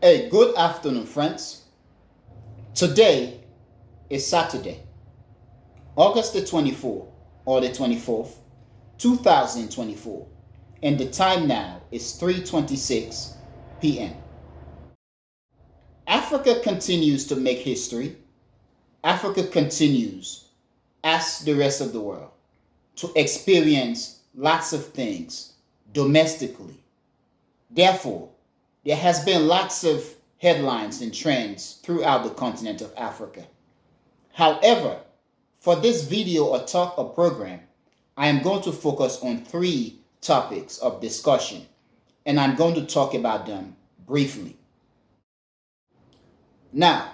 Hey, good afternoon, friends. Today is Saturday, August the 24th or the 24th, 2024, and the time now is 3:26 p.m. Africa continues to make history. Africa continues, as the rest of the world, to experience lots of things domestically. Therefore, there has been lots of headlines and trends throughout the continent of Africa. However, for this video or talk or program, I am going to focus on three topics of discussion, and I'm going to talk about them briefly. Now,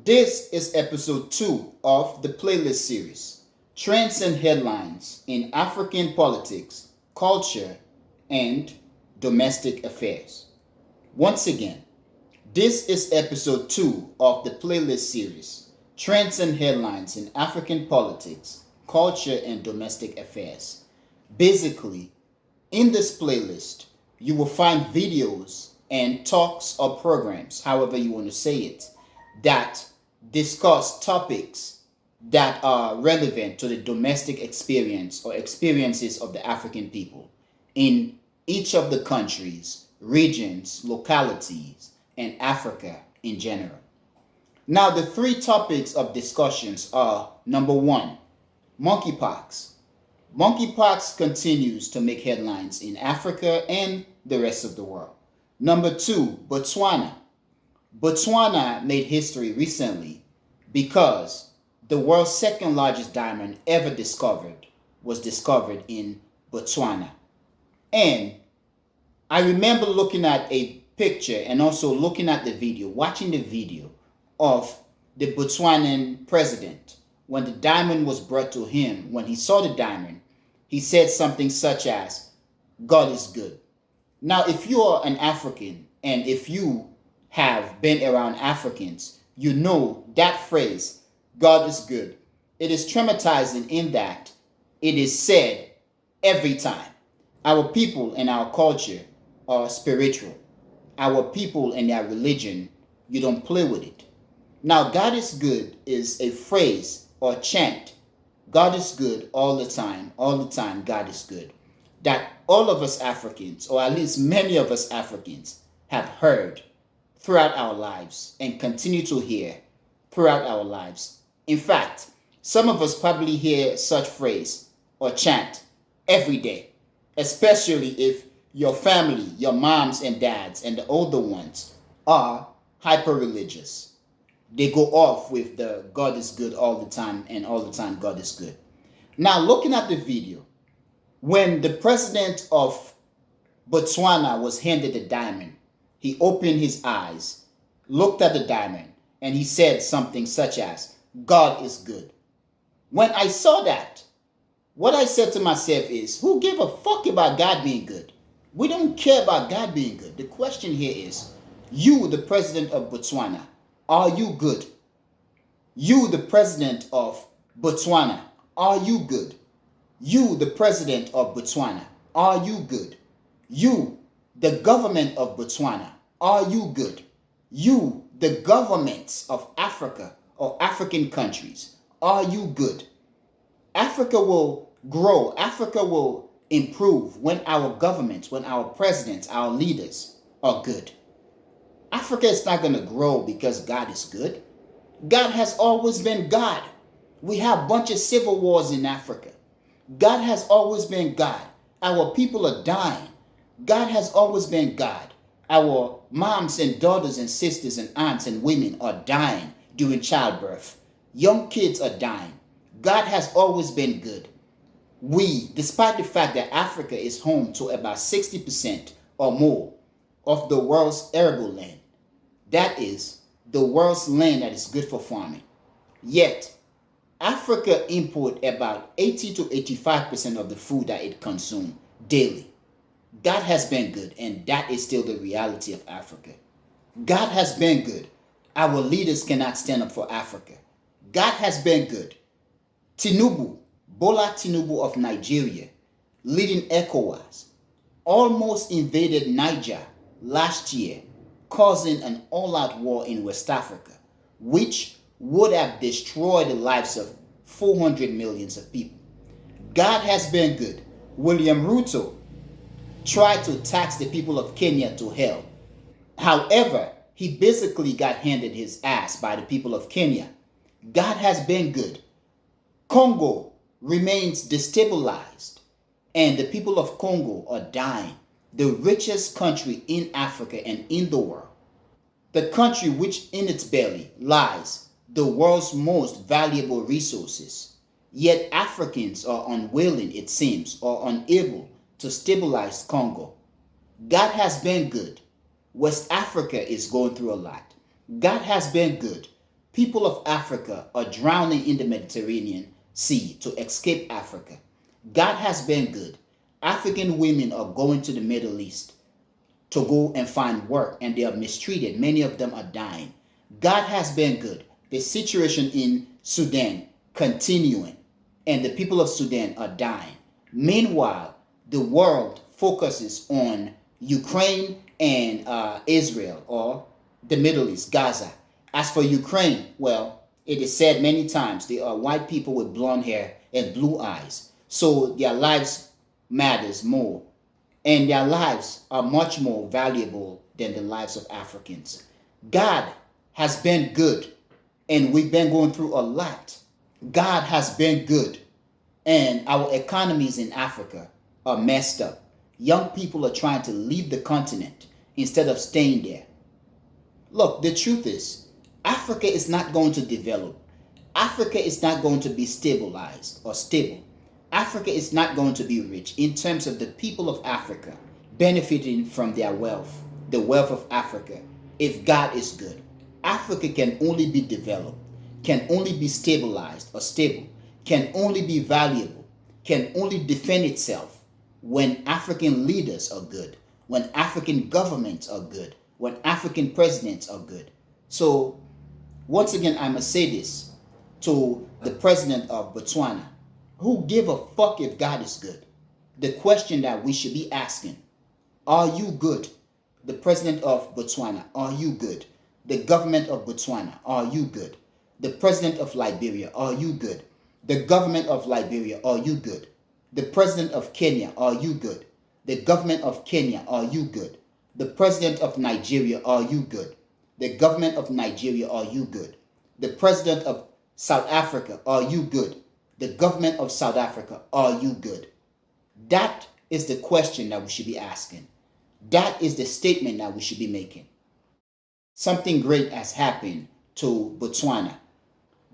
this is episode 2 of the playlist series, Trends and Headlines in African Politics, Culture, and Domestic Affairs. Once again, this is episode 2 of the playlist series, Trends and Headlines in African Politics, Culture, and Domestic Affairs. Basically, in this playlist, you will find videos and talks or programs, however you want to say it, that discuss topics that are relevant to the domestic experience or experiences of the African people in each of the countries, regions, localities, and Africa in general. Now, the three topics of discussions are: number one, monkeypox. Monkeypox continues to make headlines in Africa and the rest of the world. Number two, Botswana. Botswana made history recently because the world's second largest diamond ever discovered was discovered in Botswana. And I remember looking at a picture and also looking at the video, watching the video of the Botswanan president. When the diamond was brought to him, when he saw the diamond, he said something such as, "God is good." Now, if you are an African and if you have been around Africans, you know that phrase, "God is good." It is traumatizing in that it is said every time. Our people and our culture are spiritual. Our people and their religion, you don't play with it. Now, "God is good" is a phrase or chant. God is good all the time, God is good. That all of us Africans, or at least many of us Africans, have heard throughout our lives and continue to hear throughout our lives. In fact, some of us probably hear such phrase or chant every day, especially if your family, your moms and dads and the older ones are hyper religious. They go off with the "God is good" all the time and all the time God is good. Now, looking at the video, when the president of Botswana was handed the diamond, he opened his eyes, looked at the diamond, and he said something such as, "God is good." When I saw that, what I said to myself is, who gave a fuck about God being good? We don't care about God being good. The question here is, you, the president of Botswana, are you good? You, the president of Botswana, are you good? You, the president of Botswana, are you good? You, the government of Botswana, are you good? You, the governments of Africa or African countries, are you good? Africa will grow, Africa will improve when our governments, when our presidents, our leaders are good. Africa is not going to grow because God is good. God has always been God. We have a bunch of civil wars in Africa. God has always been God. Our people are dying. God has always been God. Our moms and daughters and sisters and aunts and women are dying during childbirth. Young kids are dying. God has always been good. Despite the fact that Africa is home to about 60% or more of the world's arable land, that is, the world's land that is good for farming, yet Africa import about 80 to 85% of the food that it consumes daily. God has been good, and that is still the reality of Africa. God has been good. Our leaders cannot stand up for Africa. God has been good. Bola Tinubu of Nigeria, leading ECOWAS, almost invaded Niger last year causing an all-out war in West Africa, which would have destroyed the lives of 400 millions of people. God has been good. William Ruto tried to tax the people of Kenya to hell. However, he basically got handed his ass by the people of Kenya. God has been good. Congo remains destabilized, and the people of Congo are dying. The richest country in Africa and in the world. The country which in its belly lies the world's most valuable resources. Yet Africans are unwilling, it seems, or unable to stabilize Congo. God has been good. West Africa is going through a lot. God has been good. People of Africa are drowning in the Mediterranean Sea to escape Africa. God has been good. African women are going to the Middle East to go and find work, and they are mistreated. Many of them are dying. God has been good. The situation in Sudan continuing, and the people of Sudan are dying. Meanwhile, the world focuses on Ukraine and Israel, or the Middle East, Gaza. As for Ukraine, well, it is said many times they are white people with blonde hair and blue eyes. So their lives matters more, and their lives are much more valuable than the lives of Africans. God has been good, and we've been going through a lot. God has been good, and our economies in Africa are messed up. Young people are trying to leave the continent instead of staying there. Look, the truth is, Africa is not going to develop. Africa is not going to be stabilized or stable. Africa is not going to be rich in terms of the people of Africa benefiting from their wealth, the wealth of Africa, if God is good. Africa can only be developed, can only be stabilized or stable, can only be valuable, can only defend itself when African leaders are good, when African governments are good, when African presidents are good. So, once again, I must say this to the president of Botswana. Who give a fuck if God is good? The question that we should be asking, are you good? The president of Botswana, are you good? The government of Botswana, are you good? The president of Liberia, are you good? The government of Liberia, are you good? The president of Kenya, are you good? The government of Kenya, are you good? The president of Nigeria, are you good? The government of Nigeria, are you good? The president of South Africa, are you good? The government of South Africa, are you good? That is the question that we should be asking. That is the statement that we should be making. Something great has happened to Botswana.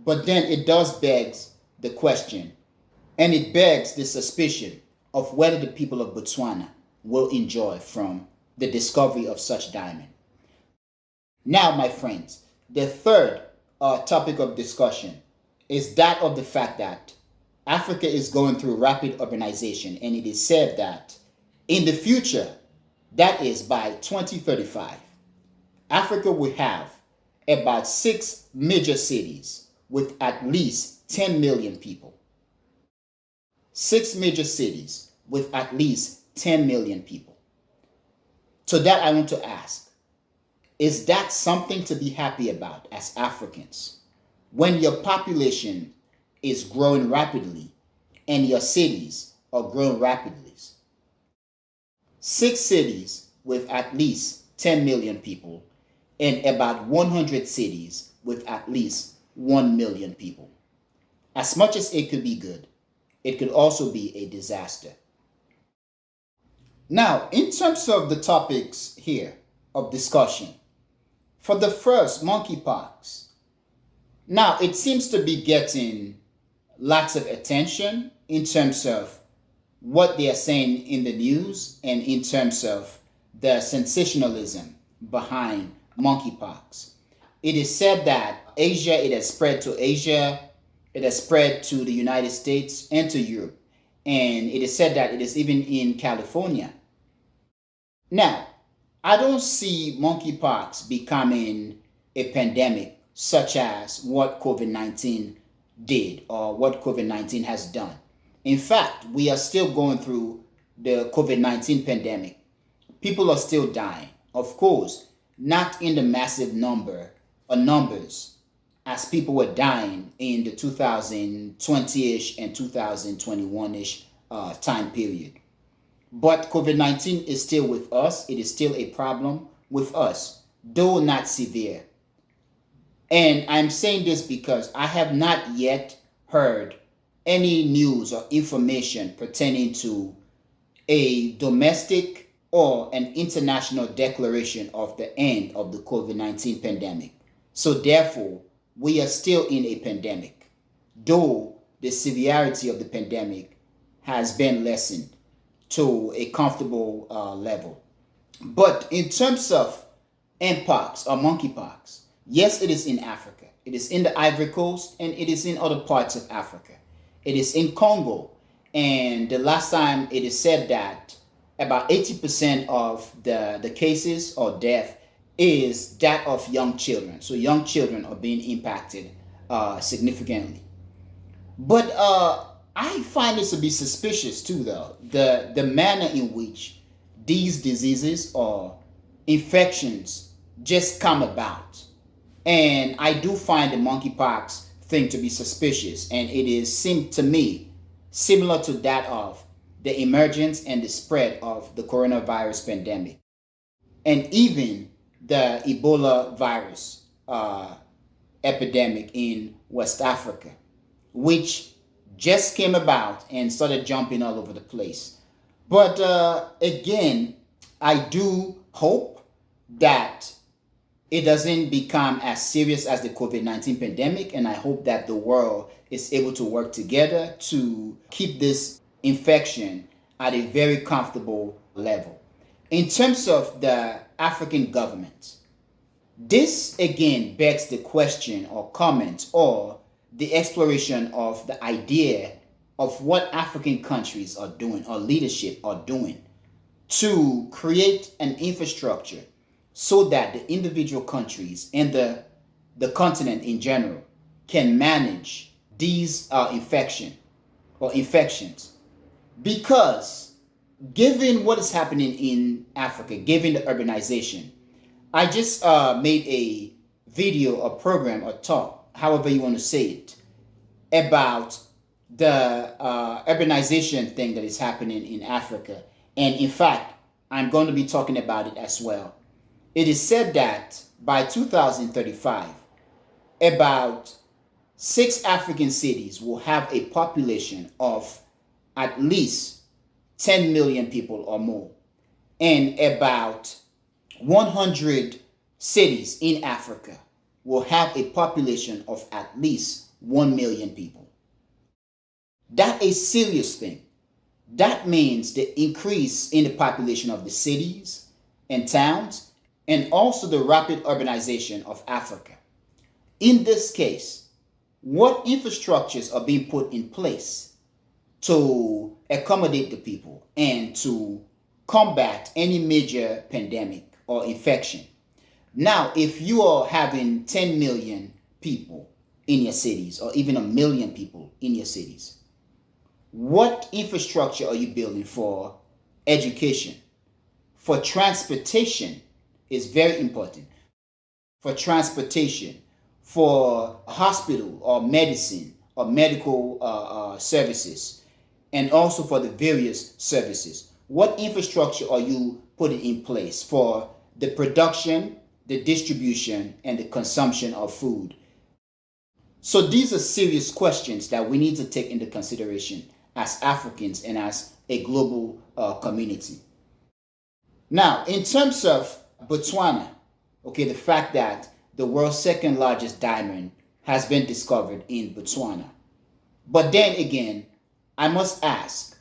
But then it does beg the question, and it begs the suspicion of whether the people of Botswana will enjoy from the discovery of such diamond. Now, my friends, the third topic of discussion is that of the fact that Africa is going through rapid urbanization, and it is said that in the future, that is by 2035, Africa will have about 6 major cities with at least 10 million people. 6 major cities with at least 10 million people. To that, I want to ask, is that something to be happy about as Africans? When your population is growing rapidly and your cities are growing rapidly. 6 cities with at least 10 million people and about 100 cities with at least 1 million people. As much as it could be good, it could also be a disaster. Now, in terms of the topics here of discussion, for the first, monkeypox. Now, it seems to be getting lots of attention in terms of what they are saying in the news and in terms of the sensationalism behind monkeypox. It is said that it has spread to Asia, it has spread to the United States and to Europe, and it is said that it is even in California. Now, I don't see monkeypox becoming a pandemic such as what COVID-19 did or what COVID-19 has done. In fact, we are still going through the COVID-19 pandemic. People are still dying. Of course, not in the massive number or numbers as people were dying in the 2020-ish and 2021-ish time period. But COVID-19 is still with us. It is still a problem with us, though not severe. And I'm saying this because I have not yet heard any news or information pertaining to a domestic or an international declaration of the end of the COVID-19 pandemic. So therefore, we are still in a pandemic, though the severity of the pandemic has been lessened to a comfortable level. But in terms of mpox or monkeypox, yes, it is in Africa. It is in the Ivory Coast and it is in other parts of Africa. It is in Congo. And the last time it is said that about 80% of the cases or death is that of young children. So young children are being impacted significantly. But I find this to be suspicious too, though. The manner in which these diseases or infections just come about. And I do find the monkeypox thing to be suspicious. And it is, seemed to me, similar to that of the emergence and the spread of the coronavirus pandemic. And even the Ebola virus epidemic in West Africa, which just came about and started jumping all over the place. But again, I do hope that it doesn't become as serious as the COVID-19 pandemic, and I hope that the world is able to work together to keep this infection at a very comfortable level. In terms of the African government, this again begs the question or comment or the exploration of the idea of what African countries are doing or leadership are doing to create an infrastructure so that the individual countries and the continent in general can manage these infections. Because given what is happening in Africa, given the urbanization, I just made a video or program or talk, however you want to say it, about the urbanization thing that is happening in Africa. And in fact, I'm going to be talking about it as well. It is said that by 2035, about 6 African cities will have a population of at least 10 million people or more. And about 100 cities in Africa will have a population of at least 1 million people. That's a serious thing. That means the increase in the population of the cities and towns and also the rapid urbanization of Africa. In this case, what infrastructures are being put in place to accommodate the people and to combat any major pandemic or infection? Now, if you are having 10 million people in your cities or even 1 million people in your cities, what infrastructure are you building for education? For transportation is very important. For transportation, for hospital or medicine or medical services, and also for the various services. What infrastructure are you putting in place for the production, the distribution, and the consumption of food? So these are serious questions that we need to take into consideration as Africans and as a global community. Now, in terms of Botswana, okay, the fact that the world's second largest diamond has been discovered in Botswana. But then again, I must ask,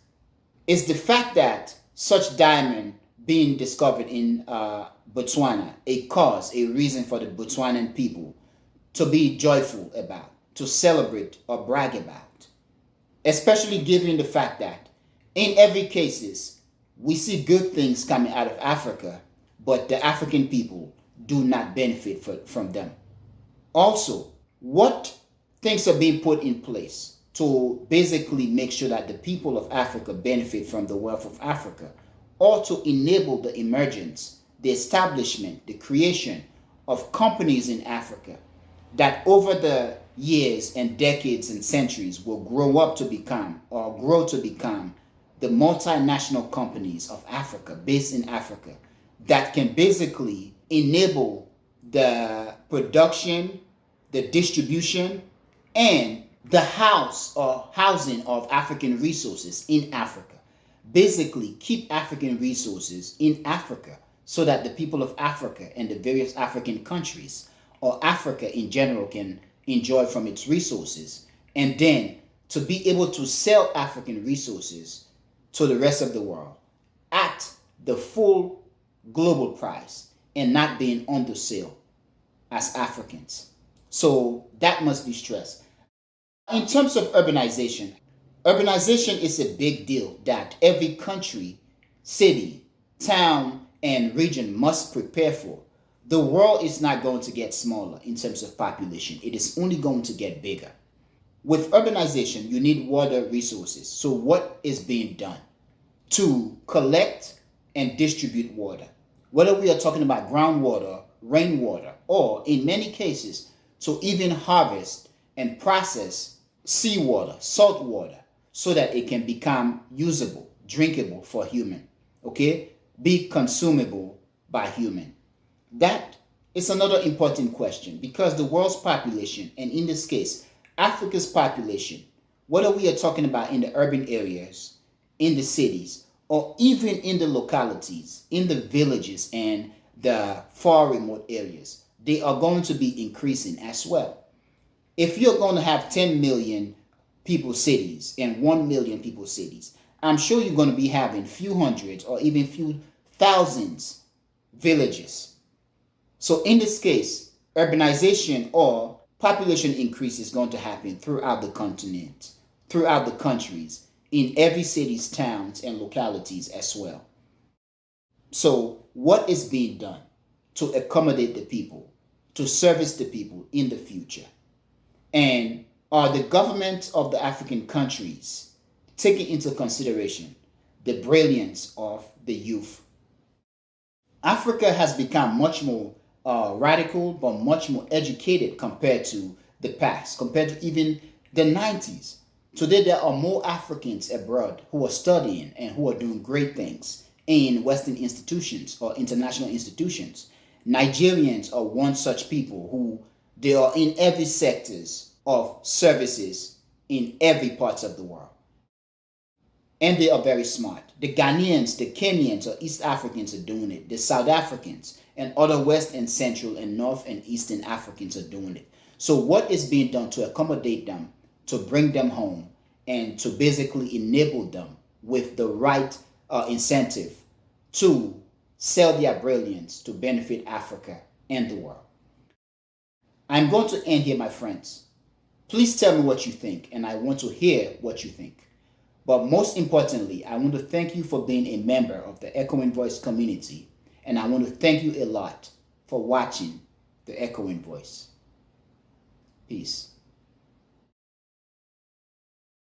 is the fact that such diamond being discovered in Botswana a reason for the Botswanan people to be joyful about, to celebrate or brag about? Especially given the fact that in every cases, we see good things coming out of Africa, but the African people do not benefit from them. Also, what things are being put in place to basically make sure that the people of Africa benefit from the wealth of Africa, or to enable the emergence, the establishment, the creation of companies in Africa that over the years and decades and centuries will grow to become the multinational companies of Africa, based in Africa, that can basically enable the production, the distribution, and the housing of African resources in Africa. Basically, keep African resources in Africa so that the people of Africa and the various African countries, or Africa in general, can enjoy from its resources, and then to be able to sell African resources to the rest of the world at the full global price and not being undersold as Africans. So that must be stressed. In terms of urbanization, urbanization is a big deal that every country, city, town, and region must prepare for. The world is not going to get smaller in terms of population. It is only going to get bigger. With urbanization, you need water resources. So what is being done to collect and distribute water? Whether we are talking about groundwater, rainwater, or in many cases, to even harvest and process seawater, salt water, so that it can become usable, drinkable for human, okay? Be consumable by human. That is another important question, because the world's population, and in this case, Africa's population, whether we are talking about in the urban areas, in the cities, or even in the localities, in the villages and the far remote areas, they are going to be increasing as well. If you're going to have 10 million people cities and 1 million people cities, I'm sure you're going to be having few hundreds or even few thousands villages. So in this case, urbanization or population increase is going to happen throughout the continent, throughout the countries, in every cities, towns, and localities as well. So what is being done to accommodate the people, to service the people in the future? And are the governments of the African countries taking into consideration the brilliance of the youth? Africa has become much more radical, but much more educated compared to the past, compared to even the 90s. Today, there are more Africans abroad who are studying and who are doing great things in Western institutions or international institutions. Nigerians are one such people who they are in every sectors of services in every part of the world. And they are very smart. The Ghanaians, the Kenyans, or East Africans are doing it. The South Africans and other West and Central and North and Eastern Africans are doing it. So what is being done to accommodate them, to bring them home, and to basically enable them with the right incentive to sell their brilliance to benefit Africa and the world? I'm going to end here, my friends. Please tell me what you think, and I want to hear what you think. But most importantly, I want to thank you for being a member of the Echoing Voice community, and I want to thank you a lot for watching the Echoing Voice. Peace.